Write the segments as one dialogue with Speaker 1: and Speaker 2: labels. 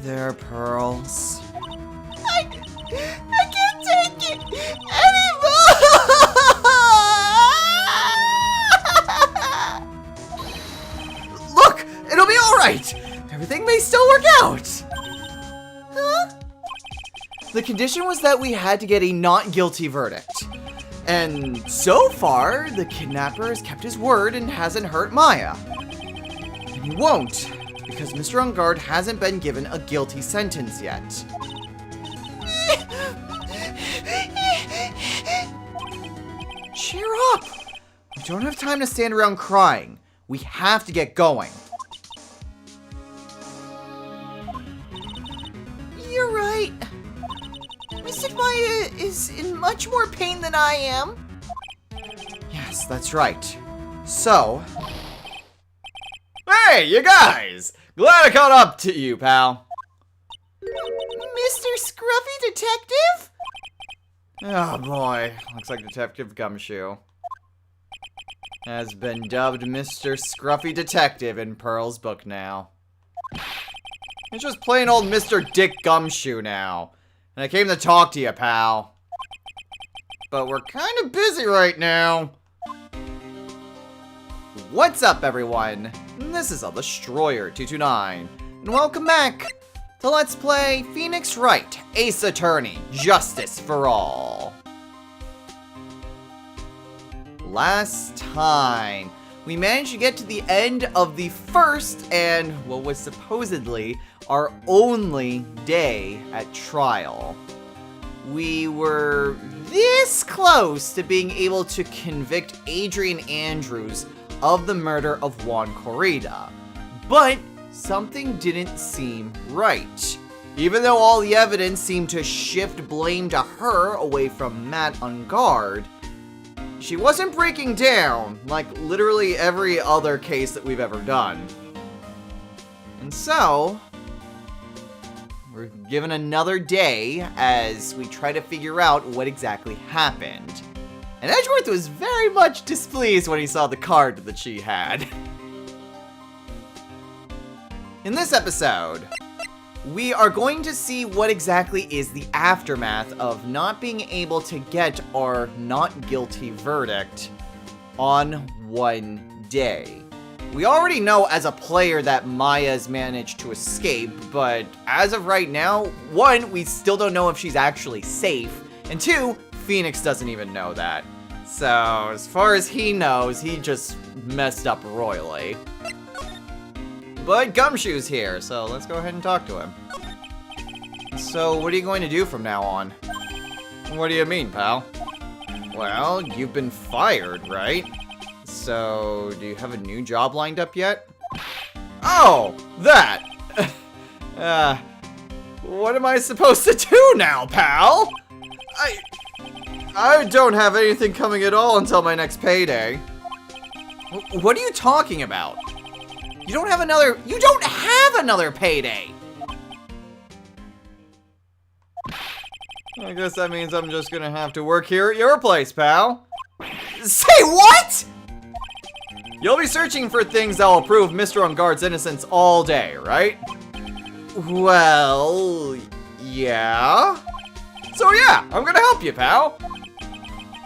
Speaker 1: there, Pearls.
Speaker 2: I can't take it anymore!
Speaker 1: Look! It'll be alright! Everything may still work out!
Speaker 2: Huh?
Speaker 1: The condition was that we had to get a not guilty verdict. And so far, the kidnapper has kept his word and hasn't hurt Maya. And he won't, because Mr. On Guard hasn't been given a guilty sentence yet. Cheer up! We don't have time to stand around crying. We have to get going.
Speaker 2: You're right. Mr. Maya is in much more pain than I am.
Speaker 1: Yes, that's right. So... Hey, you guys! Glad I caught up to you, pal.
Speaker 2: Mr. Scruffy Detective?
Speaker 1: Oh boy, looks like Detective Gumshoe has been dubbed Mr. Scruffy Detective in Pearl's book now. It's just plain old Mr. Dick Gumshoe now. And I came to talk to you, pal. But we're kind of busy right now. What's up, everyone? This is a Destroyer 229, and welcome back to Let's Play Phoenix Wright, Ace Attorney, Justice for All. Last time, we managed to get to the end of the first and what was supposedly our only day at trial. We were this close to being able to convict Adrian Andrews of the murder of Juan Corrida, but something didn't seem right. Even though all the evidence seemed to shift blame to her away from Matt on guard, she wasn't breaking down like literally every other case that we've ever done. And so, we're given another day as we try to figure out what exactly happened. And Edgeworth was very much displeased when he saw the card that she had. In this episode, we are going to see what exactly is the aftermath of not being able to get our not guilty verdict on one day. We already know as a player that Maya's managed to escape, but as of right now, one, we still don't know if she's actually safe, and two, Phoenix doesn't even know that. So, as far as he knows, he just messed up royally. But Gumshoe's here, so let's go ahead and talk to him. So, what are you going to do from now on? What do you mean, pal? Well, you've been fired, right? So, do you have a new job lined up yet? Oh, that! What am I supposed to do now, pal? I don't have anything coming at all until my next payday. What are you talking about? You don't have another payday! I guess that means I'm just gonna have to work here at your place, pal. Say what?! You'll be searching for things that will prove Mr. On Guard's innocence all day, right? Well, yeah. So yeah, I'm gonna help you, pal.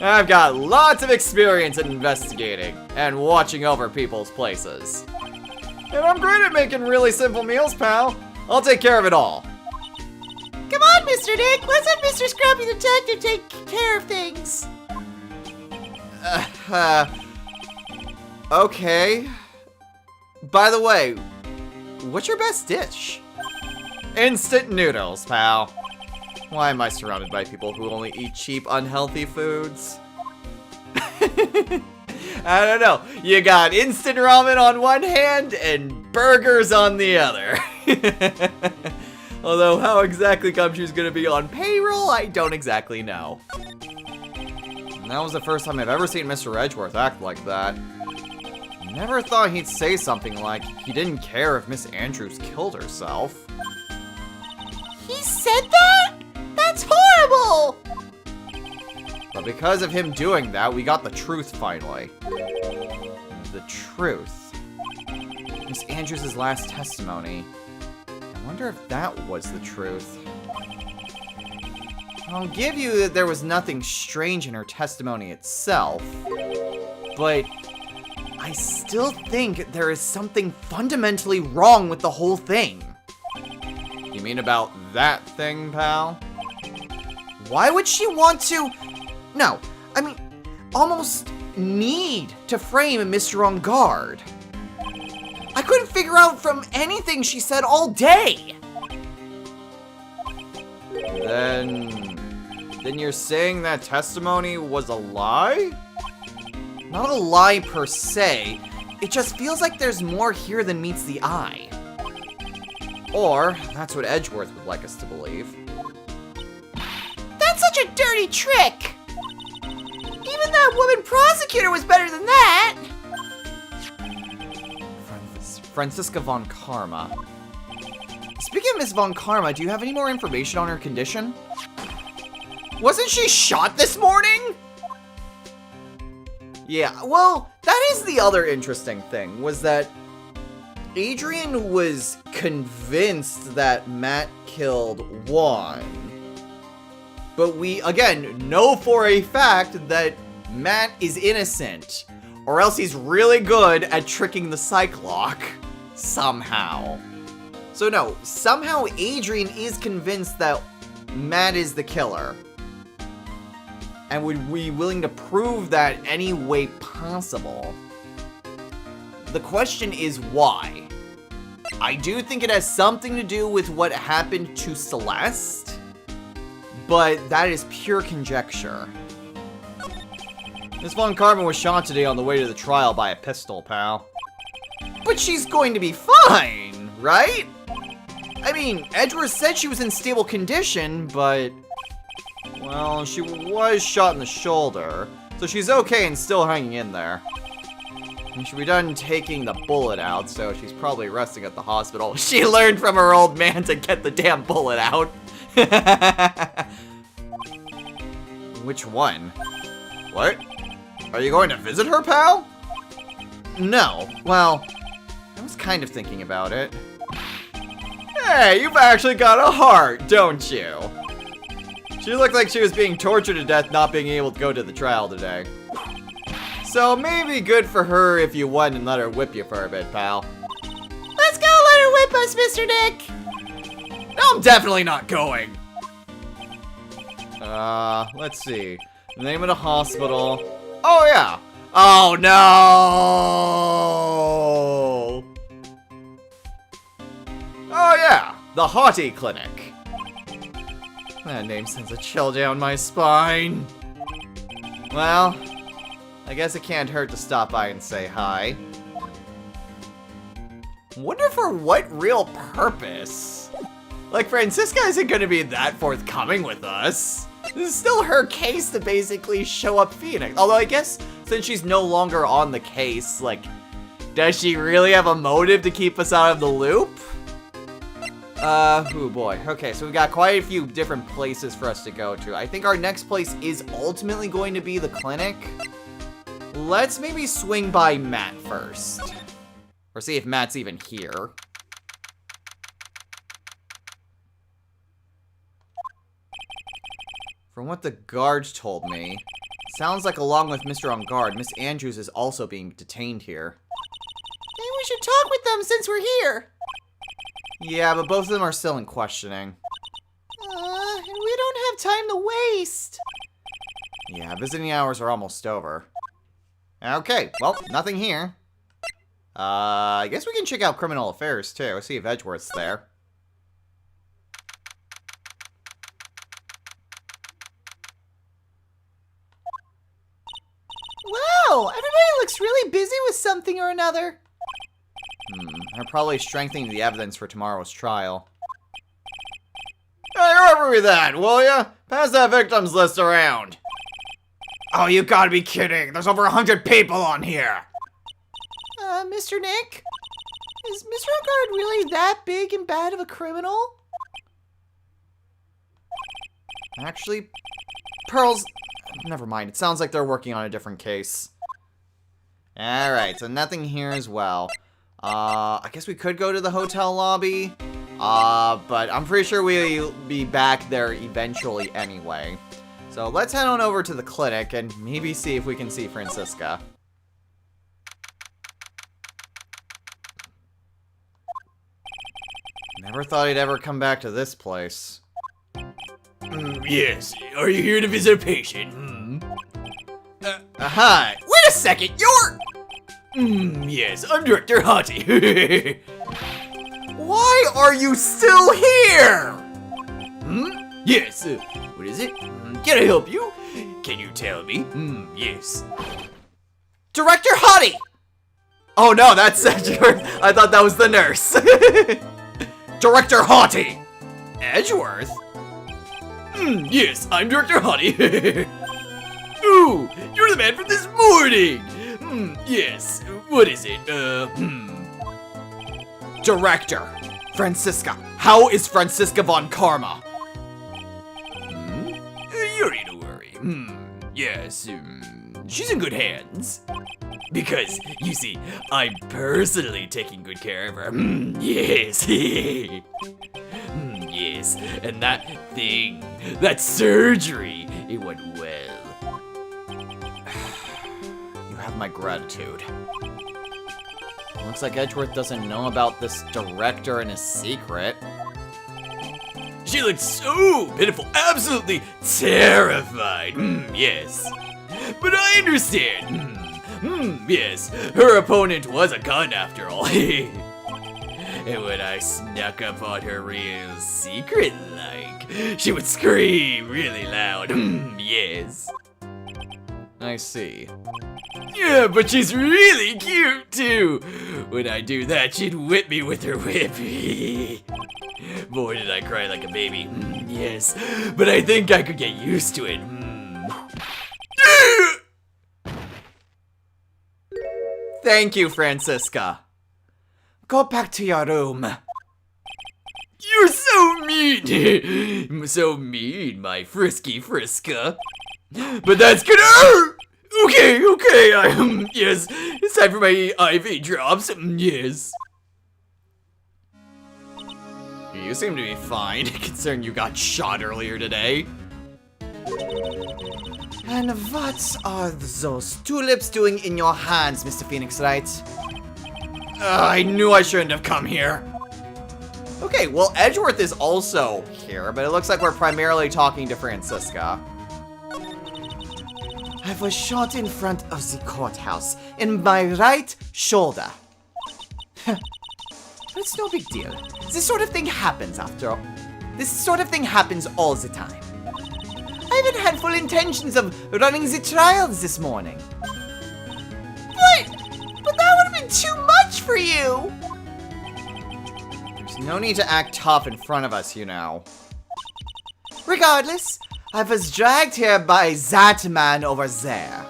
Speaker 1: I've got lots of experience in investigating and watching over people's places. And I'm great at making really simple meals, pal. I'll take care of it all.
Speaker 2: Come on, Mr. Dick. Let's have Mr. Scruffy Detective take care of things.
Speaker 1: Okay. By the way, what's your best dish? Instant noodles, pal. Why am I surrounded by people who only eat cheap, unhealthy foods? I don't know. You got instant ramen on one hand and burgers on the other. Although how exactly Gumshoe's gonna be on payroll, I don't exactly know. And that was the first time I've ever seen Mr. Edgeworth act like that. Never thought he'd say something like he didn't care if Miss Andrews killed herself.
Speaker 2: He said that? That's horrible!
Speaker 1: But because of him doing that, we got the truth finally. The truth. Miss Andrews' last testimony. I wonder if that was the truth. I'll give you that there was nothing strange in her testimony itself, but I still think there is something fundamentally wrong with the whole thing. You mean about that thing, pal? Why would she want to... No, I mean, almost need to frame Mr. On Guard. I couldn't figure out from anything she said all day. Then you're saying that testimony was a lie? Not a lie per se. It just feels like there's more here than meets the eye. Or, that's what Edgeworth would like us to believe.
Speaker 2: That's such a dirty trick! Even that woman prosecutor was better than that!
Speaker 1: Franziska von Karma. Speaking of Miss von Karma, do you have any more information on her condition? Wasn't she shot this morning? Yeah, well, that is the other interesting thing, was that Adrian was convinced that Matt killed Juan. But we, again, know for a fact that Matt is innocent. Or else he's really good at tricking the Cyclock. Somehow. So no, somehow Adrian is convinced that Matt is the killer. And would be willing to prove that any way possible. The question is why? I do think it has something to do with what happened to Celeste, but that is pure conjecture. Miss Von Karma was shot today on the way to the trial by a pistol, pal. But she's going to be fine, right? I mean, Edgeworth said she was in stable condition, but... well, she was shot in the shoulder, so she's okay and still hanging in there. And she'll be done taking the bullet out, so she's probably resting at the hospital. She learned from her old man to get the damn bullet out. Which one? What? Are you going to visit her, pal? No. Well, I was kind of thinking about it. Hey, you've actually got a heart, don't you? She looked like she was being tortured to death not being able to go to the trial today. So maybe good for her if you went and let her whip you for a bit, pal.
Speaker 2: Let's go let her whip us, Mr. Nick!
Speaker 1: No, I'm definitely not going. Let's see. The name of the hospital. Oh, yeah. Oh, no! Oh, yeah. The Haughty Clinic. That name sends a chill down my spine. Well, I guess it can't hurt to stop by and say hi. Wonder for what real purpose? Like, Franziska isn't gonna be that forthcoming with us. This is still her case to basically show up Phoenix. Although I guess since she's no longer on the case, like, does she really have a motive to keep us out of the loop? Oh boy. Okay, so we've got quite a few different places for us to go to. I think our next place is ultimately going to be the clinic. Let's maybe swing by Matt first. Or see if Matt's even here. From what the guards told me, it sounds like along with Mr. On Guard, Miss Andrews is also being detained here.
Speaker 2: Maybe we should talk with them since we're here.
Speaker 1: Yeah, but both of them are still in questioning.
Speaker 2: And we don't have time to waste.
Speaker 1: Yeah, visiting hours are almost over. Okay, well, nothing here. I guess we can check out Criminal Affairs, too. See if Edgeworth's there.
Speaker 2: Wow, everybody looks really busy with something or another.
Speaker 1: They're probably strengthening the evidence for tomorrow's trial. Hey, remember me that, will ya? Pass that victims list around. Oh, you gotta be kidding. There's over 100 people on here.
Speaker 2: Mr. Nick? Is Mr. Guard really that big and bad of a criminal?
Speaker 1: Actually, Pearl's... never mind. It sounds like they're working on a different case. Alright, so nothing here as well. I guess we could go to the hotel lobby. But I'm pretty sure we'll be back there eventually anyway. So let's head on over to the clinic and maybe see if we can see Francisca. Never thought he'd ever come back to this place.
Speaker 3: Yes, are you here to visit a patient?
Speaker 1: Hi!
Speaker 2: Wait a second, you're...
Speaker 3: Yes, I'm Director Hottie.
Speaker 1: Why are you still here?
Speaker 3: Yes, what is it? Can I help you? Can you tell me? Yes.
Speaker 1: Director Hottie! Oh no, that's Edgeworth. I thought that was the nurse. Director Hottie!
Speaker 3: Edgeworth? Yes, I'm Director Hottie. Ooh, you're the man from this morning. Yes, what is it?
Speaker 1: Director, Francisca. How is Francisca von Karma?
Speaker 3: You need to worry. Yes, she's in good hands. Because, you see, I'm personally taking good care of her. Yes. Yes, and that thing, that surgery, it went well.
Speaker 1: You have my gratitude. Looks like Edgeworth doesn't know about this director and his secret.
Speaker 3: She looked so pitiful, absolutely terrified. Yes. But I understand. Yes, her opponent was a gun after all. And when I snuck up on her real secret like, she would scream really loud. Yes.
Speaker 1: I see.
Speaker 3: Yeah, but she's really cute too. When I do that, she'd whip me with her whip. Boy, did I cry like a baby. Yes, but I think I could get used to it.
Speaker 1: Thank you, Francisca. Go back to your room.
Speaker 3: You're so mean. So mean, my frisky Friska. But that's gonna hurt. Okay, yes, it's time for my IV drops. Yes.
Speaker 1: You seem to be fine, considering you got shot earlier today. And what are those tulips doing in your hands, Mr. Phoenix Wright? I knew I shouldn't have come here. Okay, well, Edgeworth is also here, but it looks like we're primarily talking to Francisca. I was shot in front of the courthouse, in my right shoulder. But it's no big deal. This sort of thing happens after all. This sort of thing happens all the time. I even had full intentions of running the trials this morning.
Speaker 2: But that would have been too much for you!
Speaker 1: There's no need to act tough in front of us, you know. Regardless, I was dragged here by that man over there.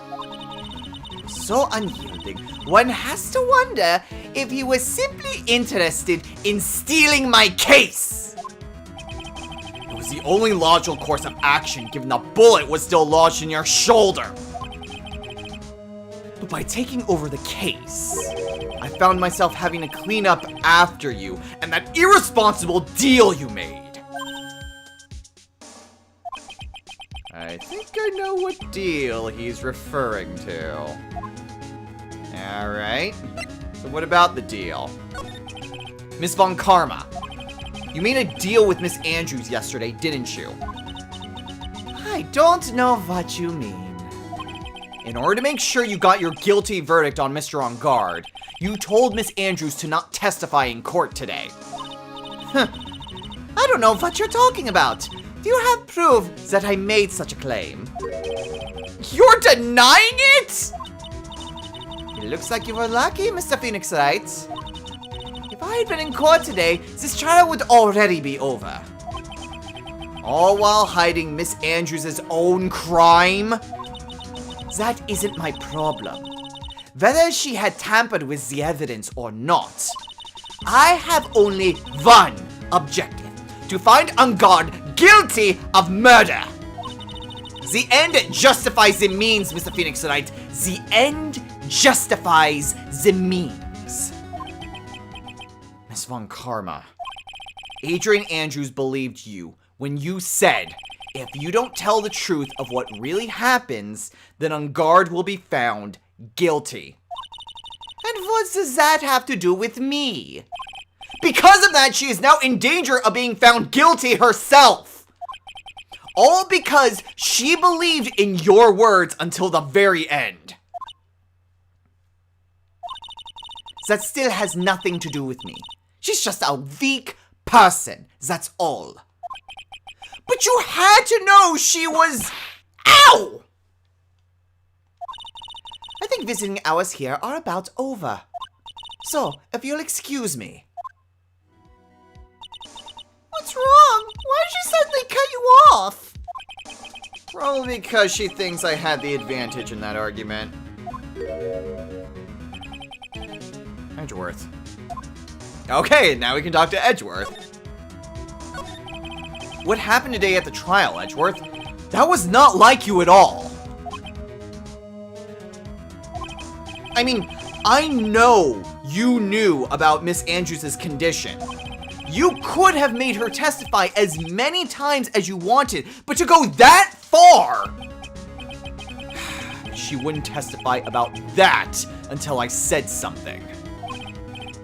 Speaker 1: So unyielding, one has to wonder if he was simply interested in stealing my case. It was the only logical course of action given the bullet was still lodged in your shoulder. But by taking over the case, I found myself having to clean up after you and that irresponsible deal you made. I think I know what deal he's referring to. Alright. So what about the deal? Miss Von Karma, you made a deal with Miss Andrews yesterday, didn't you? I don't know what you mean. In order to make sure you got your guilty verdict on Mr. On Guard, you told Miss Andrews to not testify in court today. I don't know what you're talking about. Do you have proof that I made such a claim? You're denying it? It looks like you were lucky, Mr. Phoenix Wright. If I had been in court today, this trial would already be over. All while hiding Miss Andrews' own crime? That isn't my problem. Whether she had tampered with the evidence or not, I have only one objective. To find On Guard guilty of murder. The end justifies the means, Mr. Phoenix Wright. The end justifies the means. Miss Von Karma, Adrian Andrews believed you when you said, if you don't tell the truth of what really happens, then on guard will be found guilty. And what does that have to do with me? Because of that, she is now in danger of being found guilty herself. All because she believed in your words until the very end. That still has nothing to do with me. She's just a weak person, that's all. But you had to know she was... Ow! I think visiting hours here are about over. So, if you'll excuse me.
Speaker 2: What's wrong? Why did she suddenly cut you off?
Speaker 1: Probably because she thinks I had the advantage in that argument. Edgeworth. Okay, now we can talk to Edgeworth. What happened today at the trial, Edgeworth? That was not like you at all. I mean, I know you knew about Miss Andrews' condition. You could have made her testify as many times as you wanted, but to go that far! She wouldn't testify about that until I said something.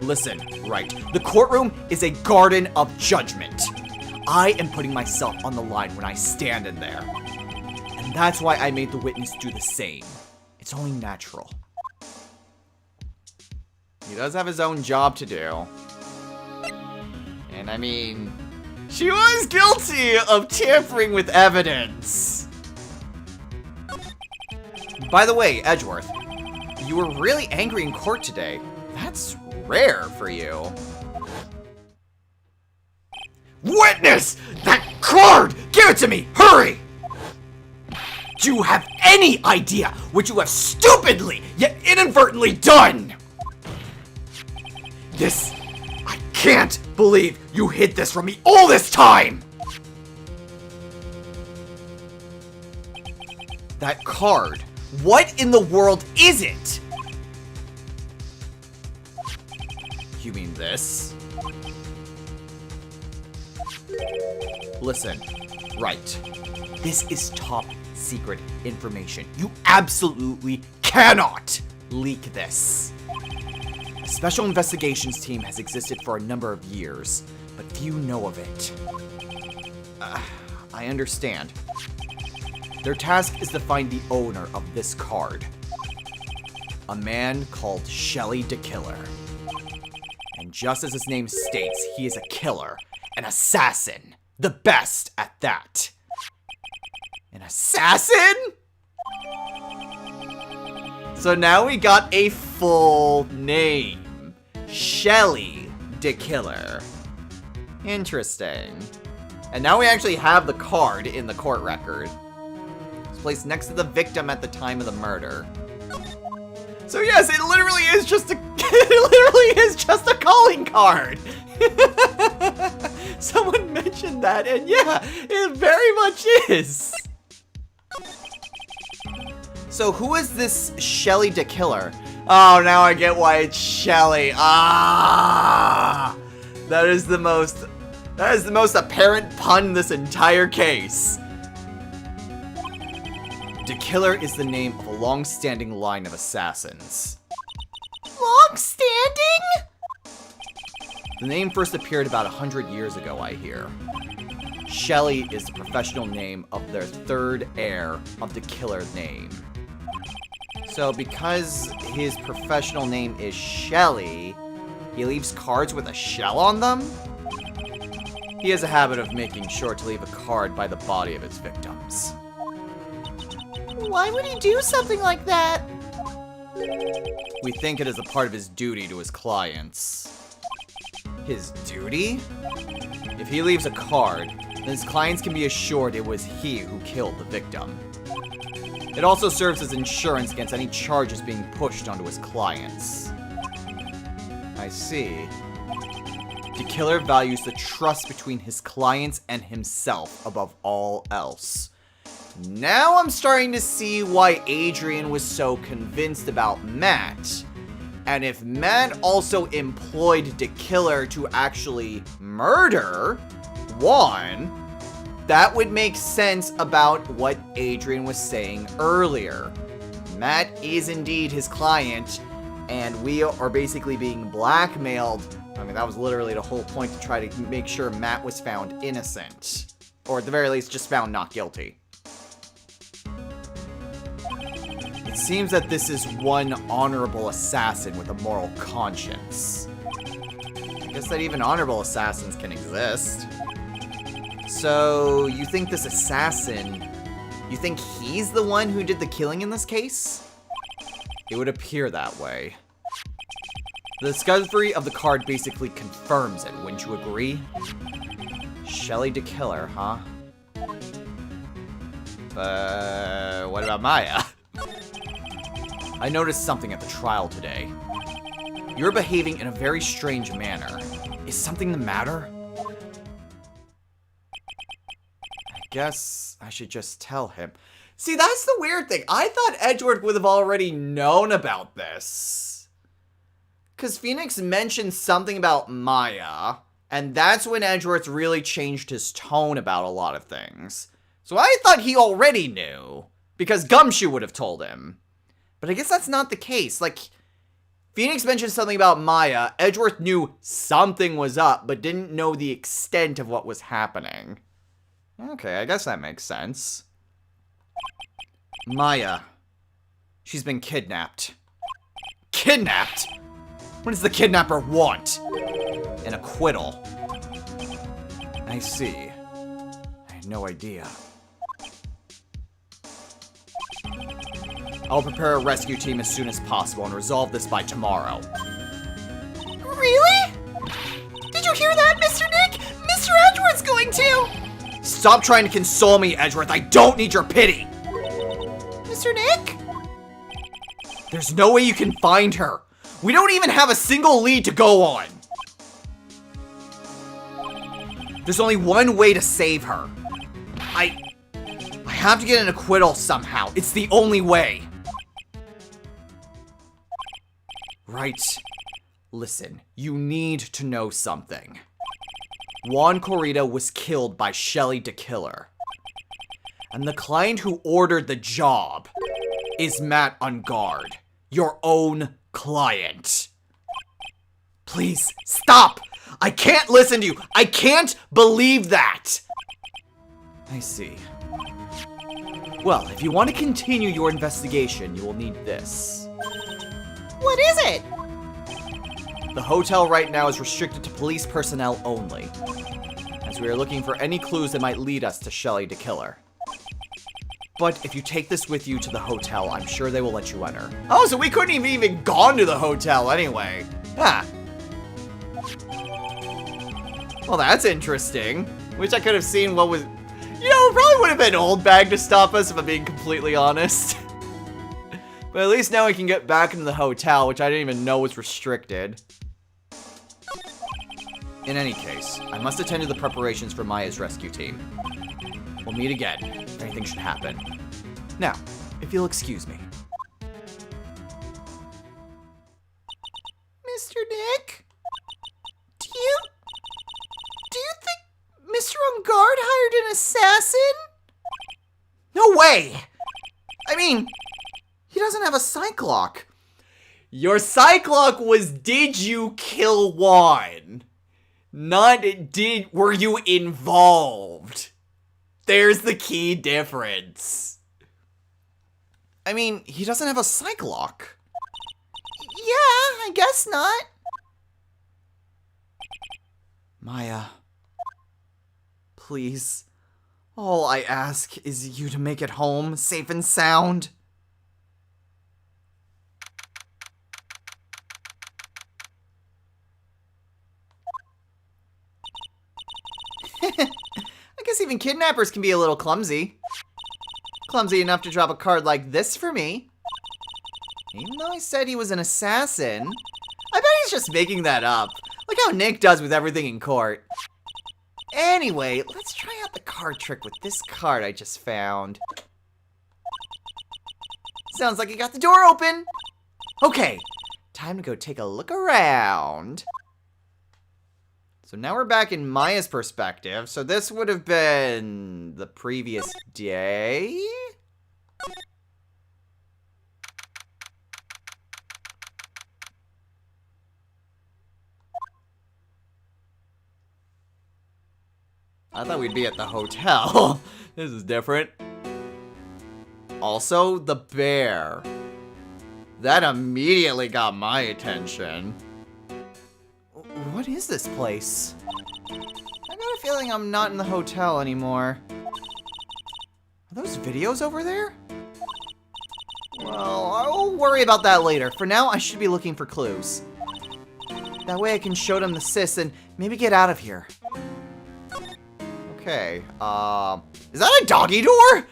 Speaker 1: Listen, right, the courtroom is a garden of judgment. I am putting myself on the line when I stand in there. And that's why I made the witness do the same. It's only natural. He does have his own job to do. And I mean, she was guilty of tampering with evidence. By the way, Edgeworth, you were really angry in court today. That's rare for you. Witness! That card! Give it to me! Hurry! Do you have any idea what you have stupidly yet inadvertently done? This... I can't believe you hid this from me all this time! That card. What in the world is it? You mean this? Listen, right. This is top secret information. You absolutely cannot leak this. A special investigations team has existed for a number of years, but few know of it. I understand. Their task is to find the owner of this card. A man called Shelly the Killer. And just as his name states, he is a killer, an assassin. The best at that. An assassin? So now we got a full name. Shelly the Killer. Interesting. And now we actually have the card in the court record. It's placed next to the victim at the time of the murder. So yes, it literally is just a a calling card. Someone mentioned that, and yeah, it very much is. So who is this Shelly the Killer? Oh, now I get why it's Shelly. Ah, that is the most apparent pun in this entire case. The Killer is the name of a long-standing line of assassins.
Speaker 2: Long-standing?
Speaker 1: The name first appeared about 100 years ago, I hear. Shelly is the professional name of their third heir of the Killer name. So because his professional name is Shelly, he leaves cards with a shell on them? He has a habit of making sure to leave a card by the body of his victims.
Speaker 2: Why would he do something like that?
Speaker 1: We think it is a part of his duty to his clients. His duty? If he leaves a card, then his clients can be assured it was he who killed the victim. It also serves as insurance against any charges being pushed onto his clients. I see. The Killer values the trust between his clients and himself above all else. Now I'm starting to see why Adrian was so convinced about Matt. And if Matt also employed the killer to actually murder Juan, that would make sense about what Adrian was saying earlier. Matt is indeed his client, and we are basically being blackmailed. I mean, that was literally the whole point, to try to make sure Matt was found innocent. Or at the very least, just found not guilty. It seems that this is one honorable assassin with a moral conscience. I guess that even honorable assassins can exist. So, you think this assassin... You think he's the one who did the killing in this case? It would appear that way. The discovery of the card basically confirms it, wouldn't you agree? Shelly the killer, huh? What about Maya? I noticed something at the trial today. You're behaving in a very strange manner. Is something the matter? I guess I should just tell him. See, that's the weird thing. I thought Edgeworth would have already known about this. Because Phoenix mentioned something about Maya, and that's when Edgeworth really changed his tone about a lot of things. So I thought he already knew, because Gumshoe would have told him. But I guess that's not the case. Like, Phoenix mentioned something about Maya, Edgeworth knew something was up, but didn't know the extent of what was happening. Okay, I guess that makes sense. Maya. She's been kidnapped. Kidnapped? What does the kidnapper want? An acquittal. I see. I had no idea. I'll prepare a rescue team as soon as possible and resolve this by tomorrow.
Speaker 2: Really? Did you hear that, Mr. Nick? Mr. Edgeworth's going to!
Speaker 1: Stop trying to console me, Edgeworth. I don't need your pity.
Speaker 2: Mr. Nick?
Speaker 1: There's no way you can find her. We don't even have a single lead to go on. There's only one way to save her. I have to get an acquittal somehow. It's the only way. Right. Listen, you need to know something. Juan Corrida was killed by Shelly the Killer. And the client who ordered the job is Matt Ungard, your own client. Please, stop! I can't listen to you! I can't believe that! I see. Well, if you want to continue your investigation, you will need this.
Speaker 2: What is it?
Speaker 1: The hotel right now is restricted to police personnel only, as we are looking for any clues that might lead us to Shelly the Killer. But if you take this with you to the hotel, I'm sure they will let you enter. Oh, so we couldn't have even gone to the hotel anyway. Huh. Well, that's interesting. Wish I could have seen what was... You know, it probably would have been Old Bag to stop us, if I'm being completely honest. But at least now we can get back into the hotel, which I didn't even know was restricted. In any case, I must attend to the preparations for Maya's rescue team. We'll meet again, if anything should happen. Now, if you'll excuse me.
Speaker 2: Mr. Nick? Do you think Mr. Ungard hired an assassin?
Speaker 1: No way! I mean, he doesn't have a psych lock. Your psych lock was, did you kill Juan? Not, were you involved? There's the key difference. I mean, he doesn't have a psych lock.
Speaker 2: Yeah, I guess not.
Speaker 1: Maya, please. All I ask is you to make it home, safe and sound. I guess even kidnappers can be a little clumsy. Clumsy enough to drop a card like this for me. Even though he said he was an assassin, I bet he's just making that up. Like how Nick does with everything in court. Anyway, let's try out the card trick with this card I just found. Sounds like you got the door open. Okay, time to go take a look around. So now we're back in Maya's perspective. So this would have been the previous day? I thought we'd be at the hotel. This is different. Also, the bear. That immediately got my attention. What is this place? I got a feeling I'm not in the hotel anymore. Are those videos over there? Well, I'll worry about that later. For now, I should be looking for clues. That way I can show them the sis and maybe get out of here. Okay, is that a doggy door?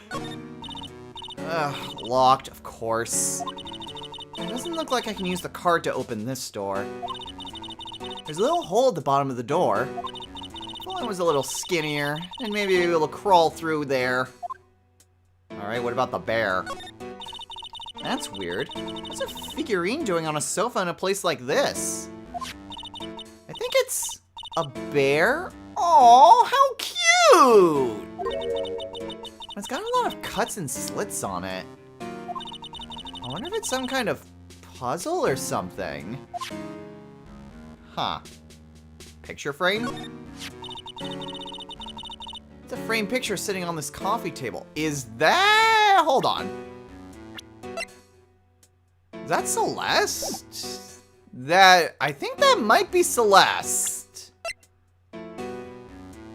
Speaker 1: Ugh, locked, of course. It doesn't look like I can use the card to open this door. There's a little hole at the bottom of the door. If only it was a little skinnier, and maybe able to crawl through there. Alright, what about the bear? That's weird. What's a figurine doing on a sofa in a place like this? I think it's a bear? Aw, how cute! It's got a lot of cuts and slits on it. I wonder if it's some kind of puzzle or something. Huh. Picture frame? It's a framed picture sitting on this coffee table. Is that... Hold on. Is that Celeste? I think that might be Celeste.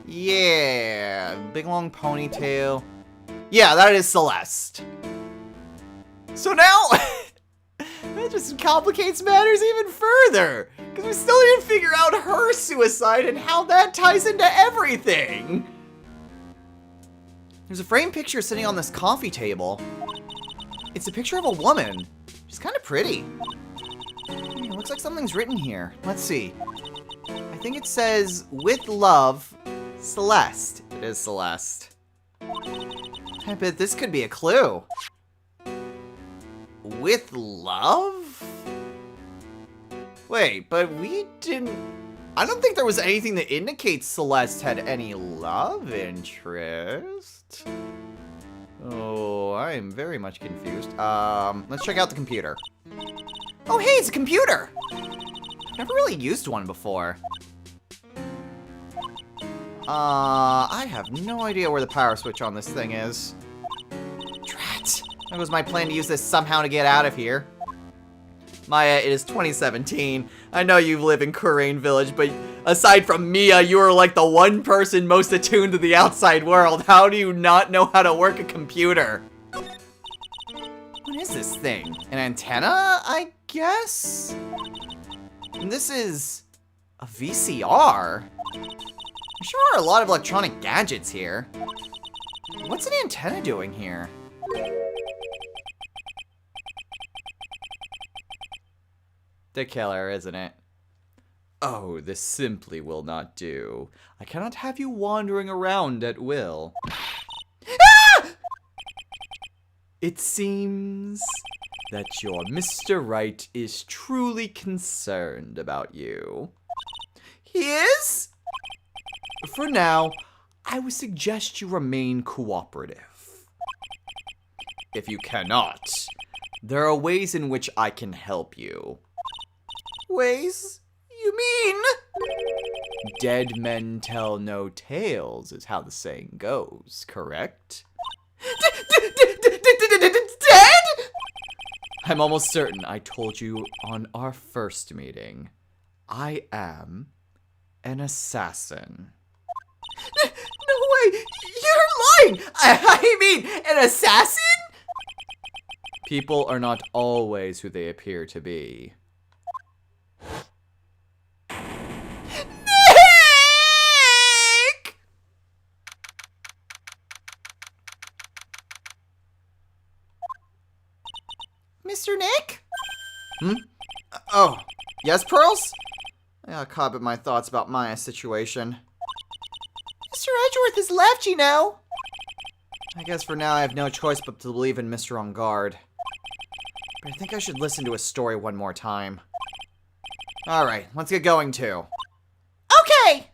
Speaker 1: Yeah, big long ponytail. Yeah, that is Celeste. So now, that just complicates matters even further. Because we still didn't figure out her suicide and how that ties into everything. There's a framed picture sitting on this coffee table. It's a picture of a woman. She's kind of pretty. It looks like something's written here. Let's see. I think it says, with love, Celeste. It is Celeste. I bet this could be a clue. With love? Wait, but we didn't... I don't think there was anything that indicates Celeste had any love interest. Oh, I am very much confused. Let's check out the computer. Oh, hey, it's a computer! I've never really used one before. I have no idea where the power switch on this thing is. Drat! That was my plan to use this somehow to get out of here. Maya, it is 2017. I know you live in Kurain Village, but aside from Mia, you are like the one person most attuned to the outside world. How do you not know how to work a computer? What is this thing? An antenna, I guess? And this is a VCR. There sure are a lot of electronic gadgets here. What's an antenna doing here? The killer, isn't it? Oh, this simply will not do. I cannot have you wandering around at will. Ah! It seems that your Mr. Right is truly concerned about you. He is? For now, I would suggest you remain cooperative. If you cannot, there are ways in which I can help you. Ways? You mean? Dead men tell no tales is how the saying goes, correct? Dead? I'm almost certain I told you on our first meeting. I am an assassin. No way! You're lying! I mean, an assassin? People are not always who they appear to be. Nick! Mr. Nick? Hmm? Oh, yes, Pearls? I got caught up in my thoughts about Maya's situation. Mr. Edgeworth has left, you know. I guess for now I have no choice but to believe in Mr. On Guard. But I think I should listen to his story one more time. Alright, let's get going too.
Speaker 2: Okay!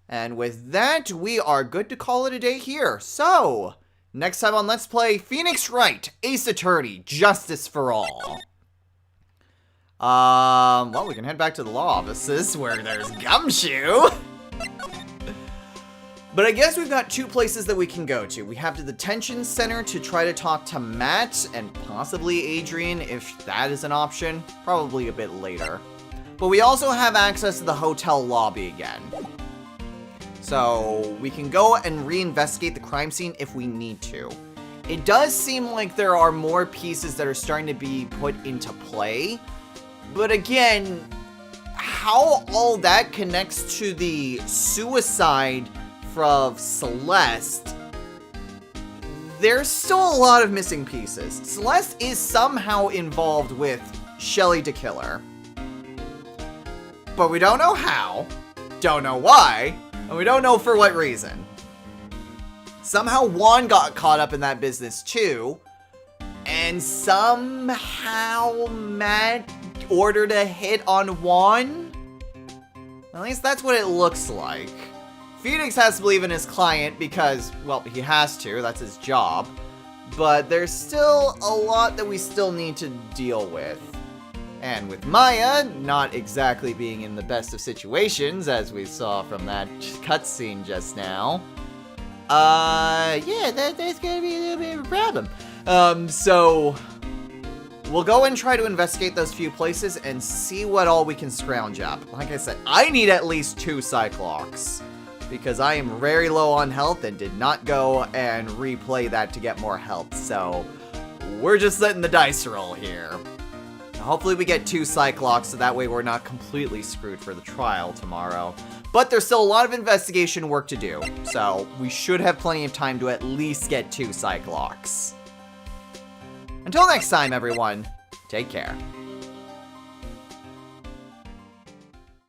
Speaker 1: And with that, we are good to call it a day here. So, next time on Let's Play Phoenix Wright, Ace Attorney, Justice for All. Well, we can head back to the law offices where there's Gumshoe. But I guess we've got two places that we can go to. We have the detention center to try to talk to Matt and possibly Adrian if that is an option. Probably a bit later. But we also have access to the hotel lobby again. So we can go and reinvestigate the crime scene if we need to. It does seem like there are more pieces that are starting to be put into play. But again, how all that connects to the suicide of Celeste, there's still a lot of missing pieces. Celeste is somehow involved with Shelly the Killer. But we don't know how, don't know why, and we don't know for what reason. Somehow Juan got caught up in that business too, and somehow Matt ordered a hit on Juan? At least that's what it looks like. Phoenix has to believe in his client because, well, he has to, that's his job. But there's still a lot that we still need to deal with. And with Maya not exactly being in the best of situations, as we saw from that cutscene just now. Yeah, that's gonna be a little bit of a problem. So we'll go and try to investigate those few places and see what all we can scrounge up. Like I said, I need at least 2 Cyclops. Because I am very low on health and did not go and replay that to get more health. So, we're just letting the dice roll here. Hopefully we get 2 Cyclops so that way we're not completely screwed for the trial tomorrow. But there's still a lot of investigation work to do. So, we should have plenty of time to at least get 2 Cyclops. Until next time, everyone, take care.